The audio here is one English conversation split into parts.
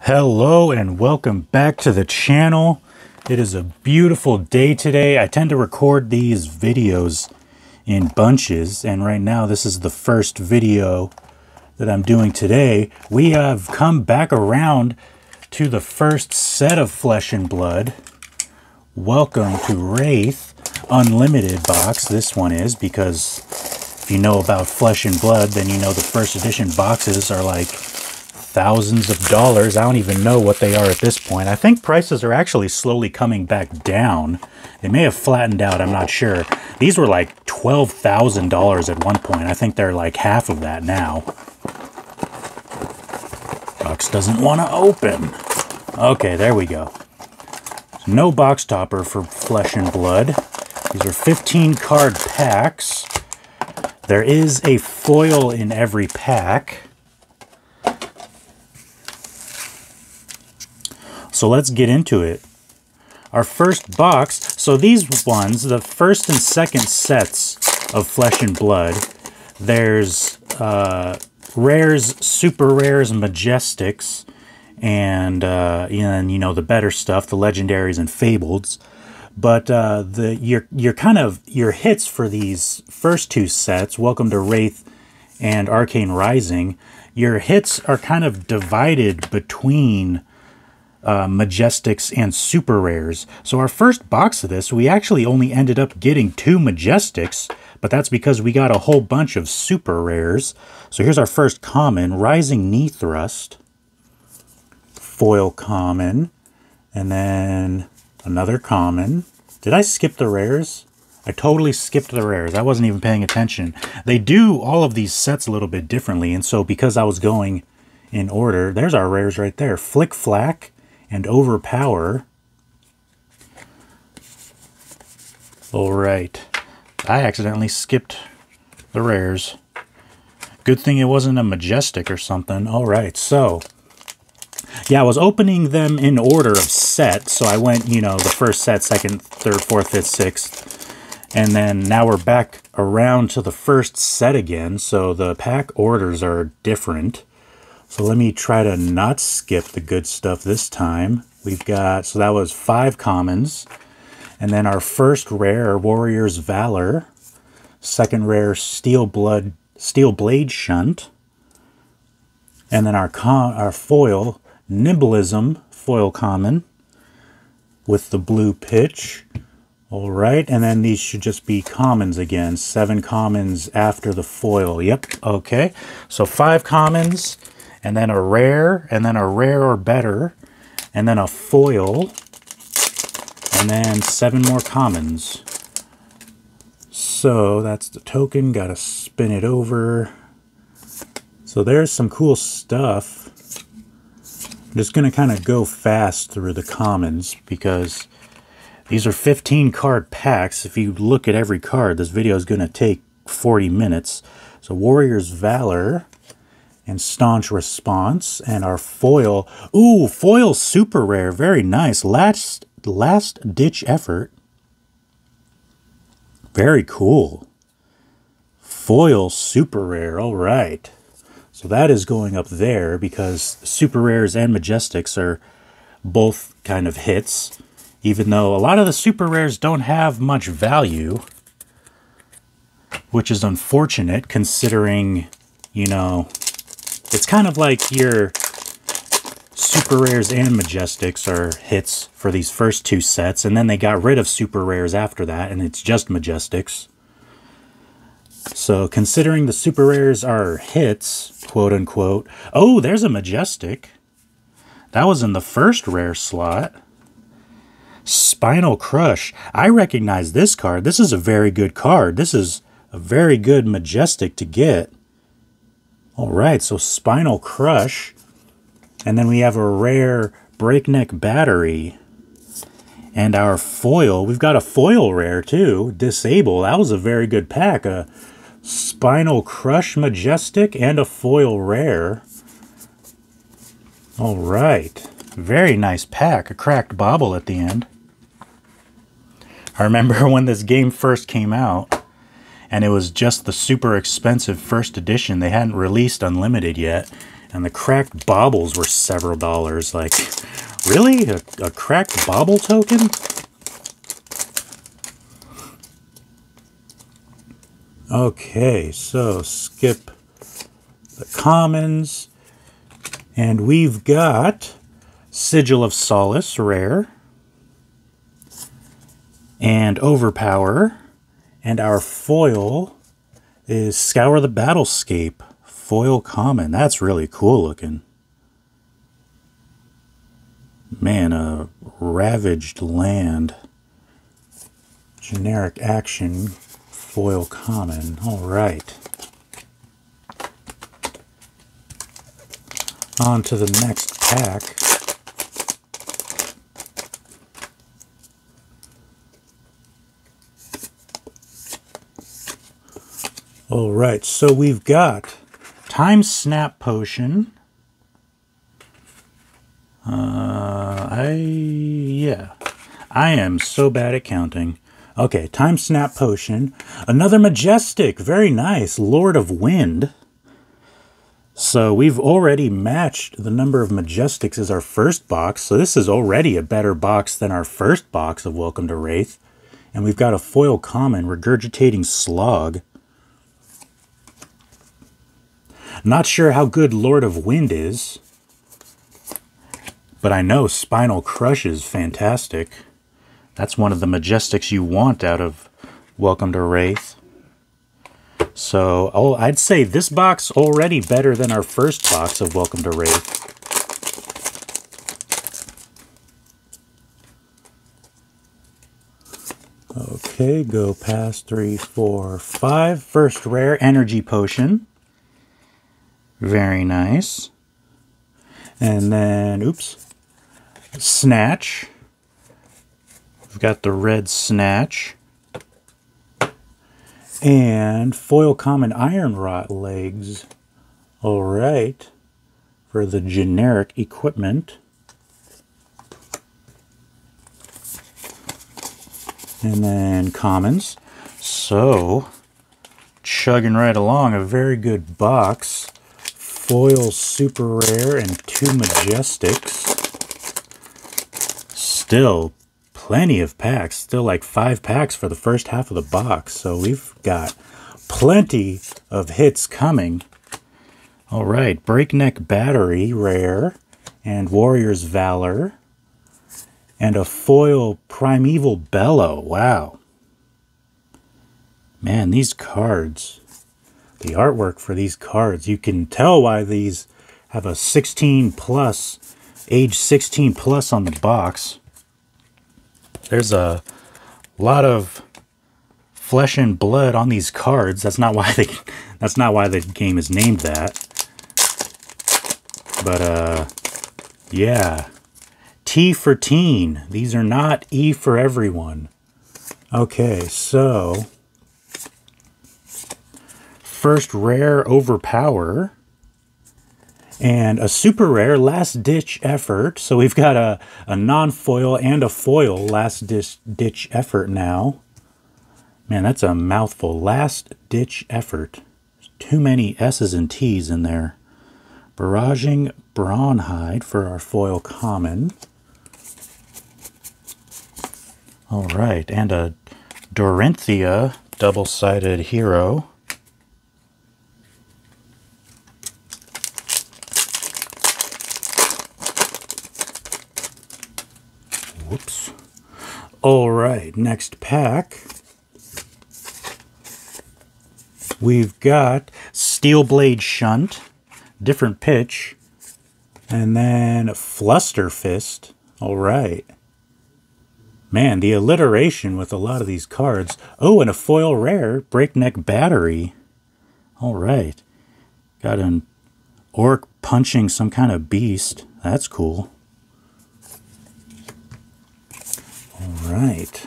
Hello and welcome back to the channel. It is a beautiful day today. I tend to record these videos in bunches, and right now this is the first video that I'm doing today. We have come back around to the first set of Flesh and Blood. Welcome to Rathe Unlimited box. This one is, because if you know about Flesh and Blood, then you know the first edition boxes are like thousands of dollars. I don't even know what they are at this point. I think prices are actually slowly coming back down. They may have flattened out, I'm not sure. These were like $12,000 at one point. I think they're like half of that now. Box doesn't want to open. Okay, there we go. No box topper for Flesh and Blood. These are 15 card packs. There is a foil in every pack. So let's get into it. Our first box, so these ones, the first and second sets of Flesh and Blood, there's rares, super rares, majestics, and you know, the better stuff, the legendaries and fableds. But your hits for these first two sets, Welcome to Rathe and Arcane Rising, your hits are kind of divided between majestics and super rares. So our first box of this, we actually only ended up getting 2 majestics, but that's because we got a whole bunch of super rares. So here's our first common, Rising Knee Thrust, foil common, and then another common. Did I skip the rares? I totally skipped the rares. I wasn't even paying attention. They do all of these sets a little bit differently, and so because I was going in order, there's our rares right there. Flick Flack and Overpower. All right. I accidentally skipped the rares. Good thing it wasn't a majestic or something. All right, so yeah, I was opening them in order of set. So I went, you know, the first set, second, third, fourth, fifth, sixth. And then now we're back around to the first set again. So the pack orders are different. So let me try to not skip the good stuff this time. We've got, so that was 5 commons. And then our first rare, Warrior's Valor. Second rare, Steel Blade Shunt. And then our foil, Nimblism, foil common with the blue pitch. All right, and then these should just be commons again. 7 commons after the foil. Yep, okay. So 5 commons, and then a rare or better, and then a foil, and then 7 more commons. So that's the token, gotta spin it over. So there's some cool stuff. I'm just gonna kind of go fast through the commons because these are 15 card packs. If you look at every card, this video is gonna take 40 minutes. So Warrior's Valor and Staunch Response, and our foil. Ooh, foil super rare, very nice. Last ditch effort. Very cool. Foil super rare, all right. So that is going up there because super rares and majestics are both kind of hits, even though a lot of the super rares don't have much value, which is unfortunate considering, you know, it's kind of like your super rares and majestics are hits for these first 2 sets, and then they got rid of super rares after that, and it's just majestics. So considering the super rares are hits, quote unquote. Oh, there's a majestic. That was in the first rare slot. Spinal Crush. I recognize this card. This is a very good card. This is a very good majestic to get. All right, so Spinal Crush. And then we have a rare Breakneck Battery. And our foil, we've got a foil rare too, Disable. That was a very good pack. A Spinal Crush Majestic and a foil rare. All right, very nice pack. A cracked bauble at the end. I remember when this game first came out, and it was just the super expensive first edition. They hadn't released Unlimited yet. And the cracked baubles were several dollars. Like, really? A cracked bauble token? Okay, so skip the commons. And we've got Sigil of Solace, rare. And Overpower. And our foil is Scour the Battlescape, foil common. That's really cool looking. Man, a ravaged land. Generic action, foil common. All right. On to the next pack. All right, so we've got Time Snap Potion. I am so bad at counting. Okay, Time Snap Potion. Another Majestic, very nice. Lord of Wind. So we've already matched the number of Majestics as our first box. So this is already a better box than our first box of Welcome to Rathe. And we've got a foil common, Regurgitating Slog. Not sure how good Lord of Wind is, but I know Spinal Crush is fantastic. That's one of the Majestics you want out of Welcome to Rathe. So I'd say this box already better than our first box of Welcome to Rathe. Okay, go past 3, 4, 5. First rare, Energy Potion. Very nice. And then, oops, Snatch. We've got the red Snatch. And foil common Iron Rot legs. All right. For the generic equipment. And then commons. So, chugging right along, a very good box. Foil super rare and 2 Majestics. Still plenty of packs. Still like 5 packs for the first half of the box. So we've got plenty of hits coming. All right. Breakneck Battery, rare. And Warrior's Valor. And a foil Primeval Bellow. Wow. Man, these cards. The artwork for these cards. You can tell why these have a 16 plus, age 16 plus on the box. There's a lot of flesh and blood on these cards. That's not why the game is named that. But yeah. T for teen. These are not E for everyone. Okay, so first rare, Overpower. And a super rare, Last Ditch Effort. So we've got a non-foil and a foil Last Ditch Effort now. Man, that's a mouthful. Last Ditch Effort. Too many S's and T's in there. Barraging Brawnhide for our foil common. All right, and a Dorinthia double-sided hero. Whoops. All right, next pack. We've got Steelblade Shunt, different pitch, and then Flusterfist. All right. Man, the alliteration with a lot of these cards. Oh, and a foil rare, Breakneck Battery. All right. Got an orc punching some kind of beast. That's cool. All right.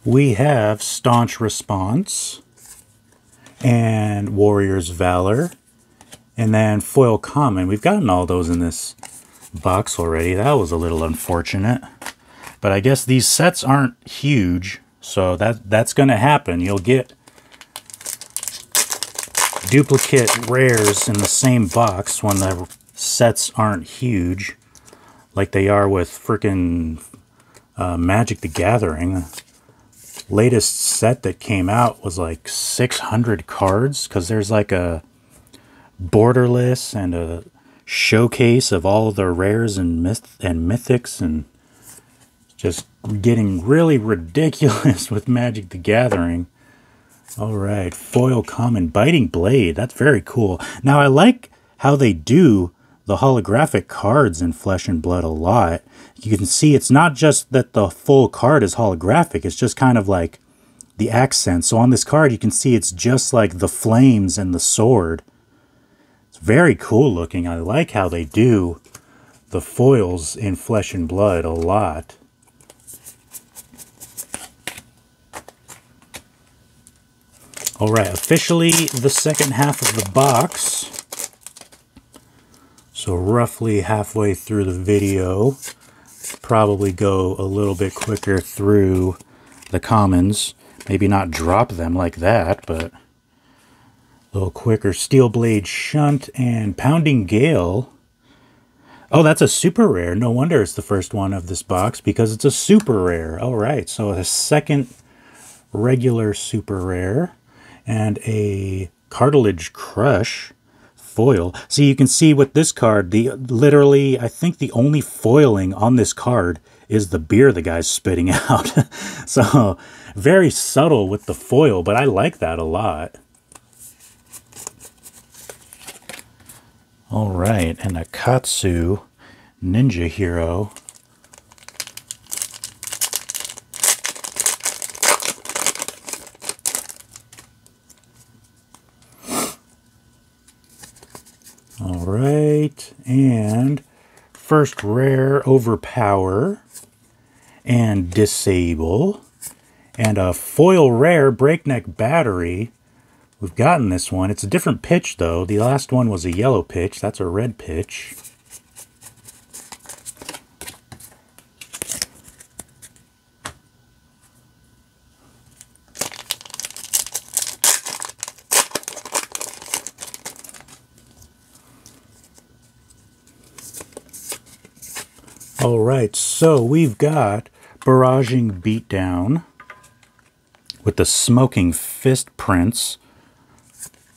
We have Staunch Response and Warrior's Valor And then foil common. We've gotten all those in this box already. That was a little unfortunate. But I guess these sets aren't huge, so that's going to happen. You'll get duplicate rares in the same box when the sets aren't huge, like they are with frickin' Magic the Gathering. Latest set that came out was like 600 cards, because there's like a borderless and a showcase of all the rares and mythics, and just getting really ridiculous with Magic the Gathering. All right, foil common biting blade. That's very cool. Now I like how they do the holographic cards in Flesh and Blood a lot. You can see it's not just that the full card is holographic. It's just kind of like the accent. So on this card, you can see it's just like the flames and the sword. It's very cool looking. I like how they do the foils in Flesh and Blood a lot. All right, officially the second half of the box. So roughly halfway through the video. Probably go a little bit quicker through the commons. Maybe not drop them like that, but a little quicker. Steel Blade Shunt and Pounding Gale. Oh, that's a super rare. No wonder it's the first one of this box, because it's a super rare. All right, so a second regular super rare. And a Cartilage Crush foil. So you can see with this card, literally, I think the only foiling on this card is the beer the guy's spitting out. So very subtle with the foil, but I like that a lot. All right, and a Katsu Ninja Hero. All right, and first rare Overpower and Disable, and a foil rare Breakneck Battery. We've gotten this one. It's a different pitch though. The last one was a yellow pitch. That's a red pitch. All right, so we've got Barraging Beatdown with the Smoking Fist prints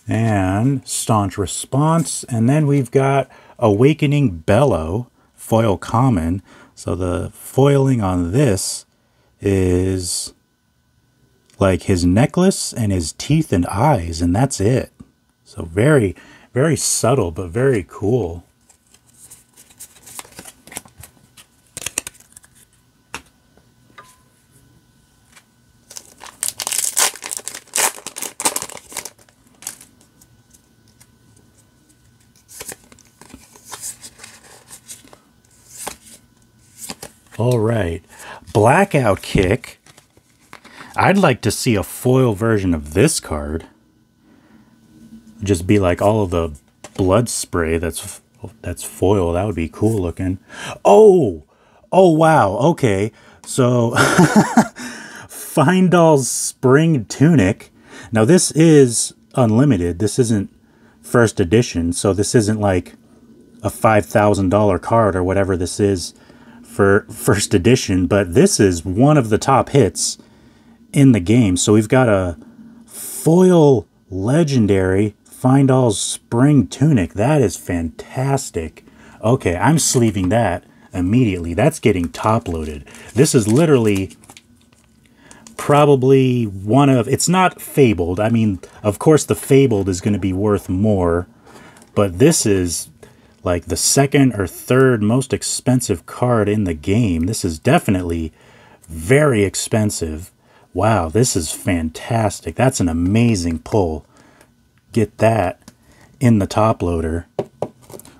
and Staunch Response, and then we've got Awakening Bellow foil common. So the foiling on this is like his necklace and his teeth and eyes, and that's it. So very, very subtle, but very cool. All right, Blackout Kick. I'd like to see a foil version of this card. Just be like all of the blood spray that's foil. That would be cool looking. Oh wow. Okay, so Findall's Spring Tunic. Now this is unlimited. This isn't first edition, so this isn't like a $5,000 card or whatever this is for first edition, but this is one of the top hits in the game. So we've got a foil legendary Findall's Spring Tunic. That is fantastic. Okay, I'm sleeving that immediately. That's getting top loaded. This is literally probably one of, it's not Fabled. I mean, of course the Fabled is going to be worth more, but this is like the second or third most expensive card in the game. This is definitely very expensive. Wow, this is fantastic. That's an amazing pull. Get that in the top loader.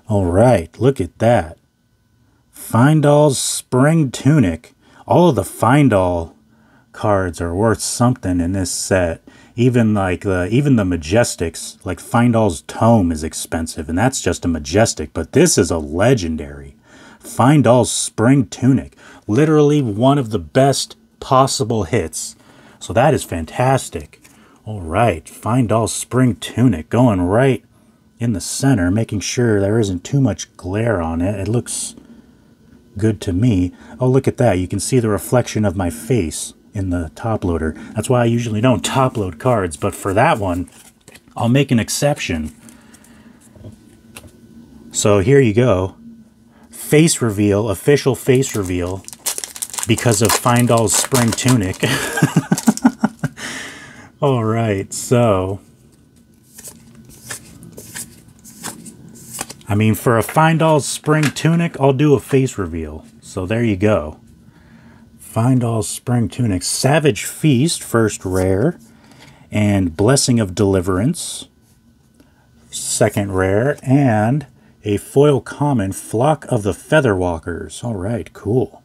All right, look at that. Findall's Spring Tunic. All of the Findall cards are worth something in this set. Even like even the Majestics, like Findall's Tome is expensive, and that's just a Majestic, but this is a legendary. Findall's Spring Tunic, literally one of the best possible hits. So that is fantastic. All right, Findall's Spring Tunic going right in the center, making sure there isn't too much glare on it. It looks good to me. Oh, look at that. You can see the reflection of my face in the top loader. That's why I usually don't top load cards, but for that one, I'll make an exception. So here you go. Face reveal, official face reveal, because of Findall's Spring Tunic. All right, so I mean, for a Findall's Spring Tunic, I'll do a face reveal. So there you go. Findall's Spring Tunic. Savage Feast, first rare. And Blessing of Deliverance, second rare. And a foil common, Flock of the Featherwalkers. All right, cool.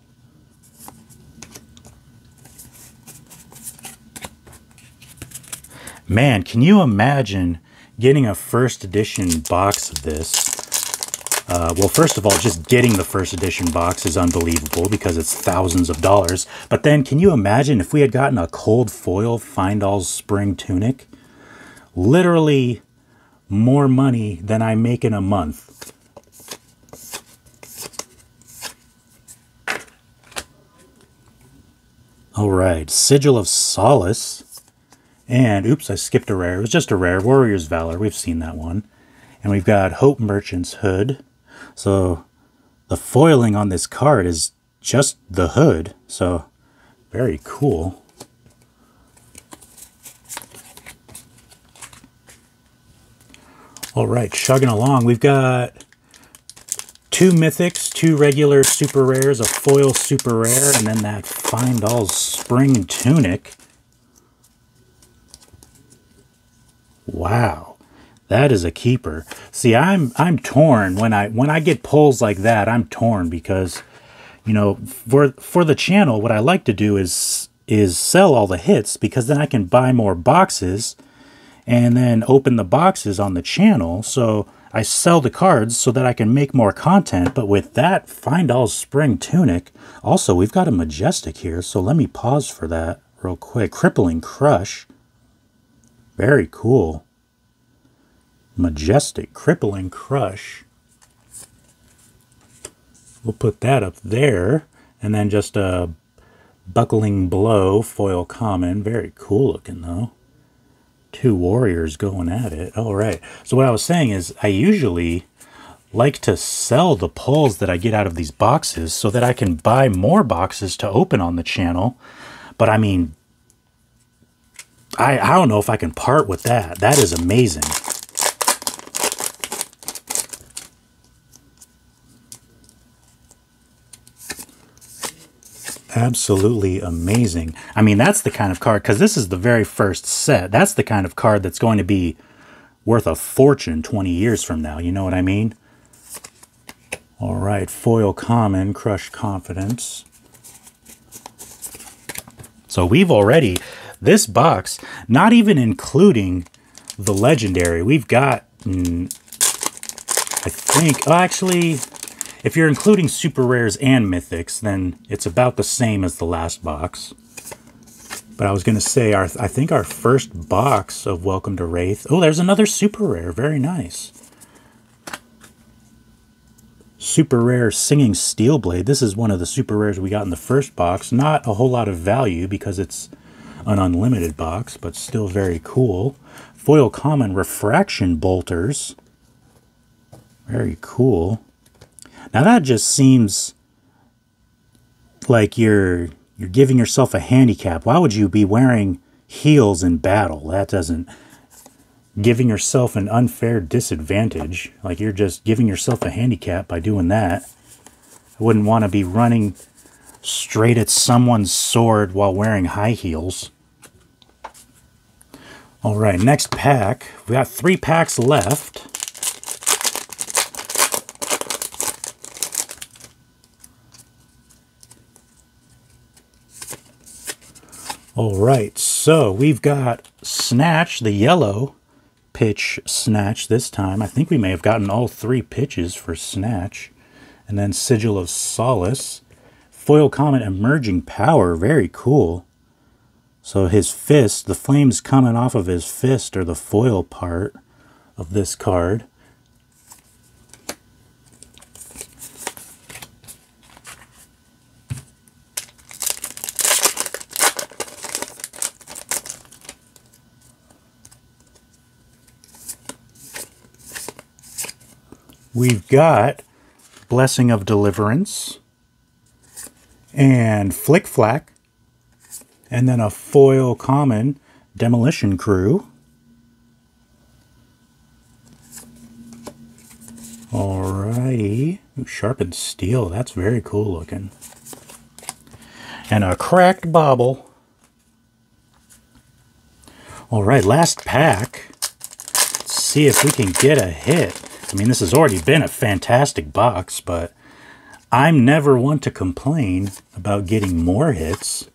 Man, can you imagine getting a first edition box of this? Well, first of all, just getting the first edition box is unbelievable because it's thousands of dollars. But then, can you imagine if we had gotten a cold foil Findall's Spring Tunic? Literally more money than I make in a month. All right, Sigil of Solace. And, oops, I skipped a rare. It was just a rare. Warrior's Valor. We've seen that one. And we've got Hope Merchant's Hood. So the foiling on this card is just the hood. So very cool. All right, chugging along. We've got 2 mythics, 2 regular super rares, a foil super rare, and then that Findall's Spring Tunic. Wow. That is a keeper. See, I'm torn when I get pulls like that. I'm torn because, you know, for the channel, what I like to do is sell all the hits, because then I can buy more boxes and then open the boxes on the channel. So I sell the cards so that I can make more content. But with that Findall's Spring Tunic, also we've got a Majestic here. So let me pause for that real quick. Crippling Crush. Very cool. Majestic, Crippling Crush. We'll put that up there. And then just a Buckling Blow, foil common. Very cool looking, though. 2 warriors going at it. All right. So what I was saying is I usually like to sell the pulls that I get out of these boxes so that I can buy more boxes to open on the channel. But I mean, I don't know if I can part with that. That is amazing. Absolutely amazing. I mean, that's the kind of card, because this is the very first set. That's the kind of card that's going to be worth a fortune 20 years from now. You know what I mean? All right, foil common, Crushed Confidence. So we've already, this box, not even including the legendary, we've got, I think, oh, actually, if you're including super rares and mythics, then it's about the same as the last box. But I was going to say, I think our first box of Welcome to Rathe. Oh, there's another super rare. Very nice. Super rare Singing Steelblade. This is one of the super rares we got in the first box. Not a whole lot of value because it's an unlimited box, but still very cool. Foil common Refraction Bolters. Very cool. Now that just seems like you're giving yourself a handicap. Why would you be wearing heels in battle? That doesn't... Giving yourself an unfair disadvantage. Like you're just giving yourself a handicap by doing that. I wouldn't want to be running straight at someone's sword while wearing high heels. All right, next pack. We got 3 packs left. All right, so we've got Snatch, the yellow pitch Snatch this time. I think we may have gotten all 3 pitches for Snatch. And then Sigil of Solace. Foil Comet Emerging Power, very cool. So his fist, the flames coming off of his fist are the foil part of this card. We've got Blessing of Deliverance and Flick Flack, and then a foil common Demolition Crew. Alrighty. Ooh, sharpened steel, that's very cool looking. And a cracked bauble. Alright, last pack. Let's see if we can get a hit. I mean, this has already been a fantastic box, but I'm never one to complain about getting more hits.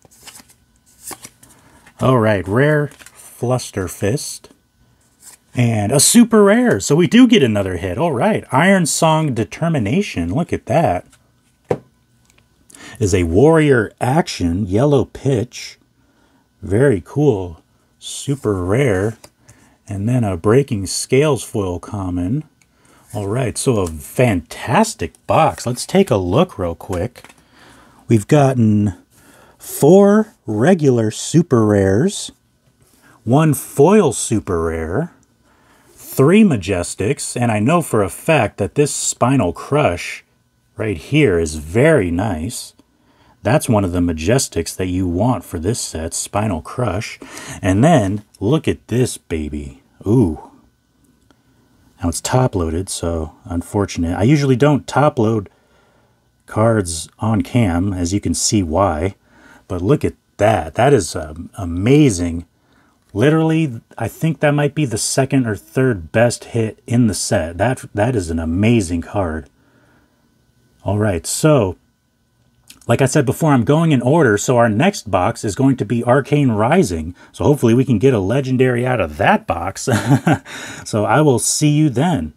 Alright, rare Fluster Fist. And a super rare, so we do get another hit. Alright, Iron Song Determination, look at that. Is a Warrior Action, yellow pitch. Very cool. Super rare. And then a Breaking Scales foil common. Alright, so a fantastic box. Let's take a look real quick. We've gotten 4 regular super rares, 1 foil super rare, 3 Majestics, and I know for a fact that this Spinal Crush right here is very nice. That's one of the Majestics that you want for this set, Spinal Crush. And then, look at this baby. Ooh. Now it's top-loaded, so unfortunate. I usually don't top-load cards on cam, as you can see why. But look at that. That is amazing. Literally, I think that might be the 2nd or 3rd best hit in the set. That is an amazing card. Alright, so like I said before, I'm going in order, so our next box is going to be Arcane Rising. So hopefully we can get a legendary out of that box. So I will see you then.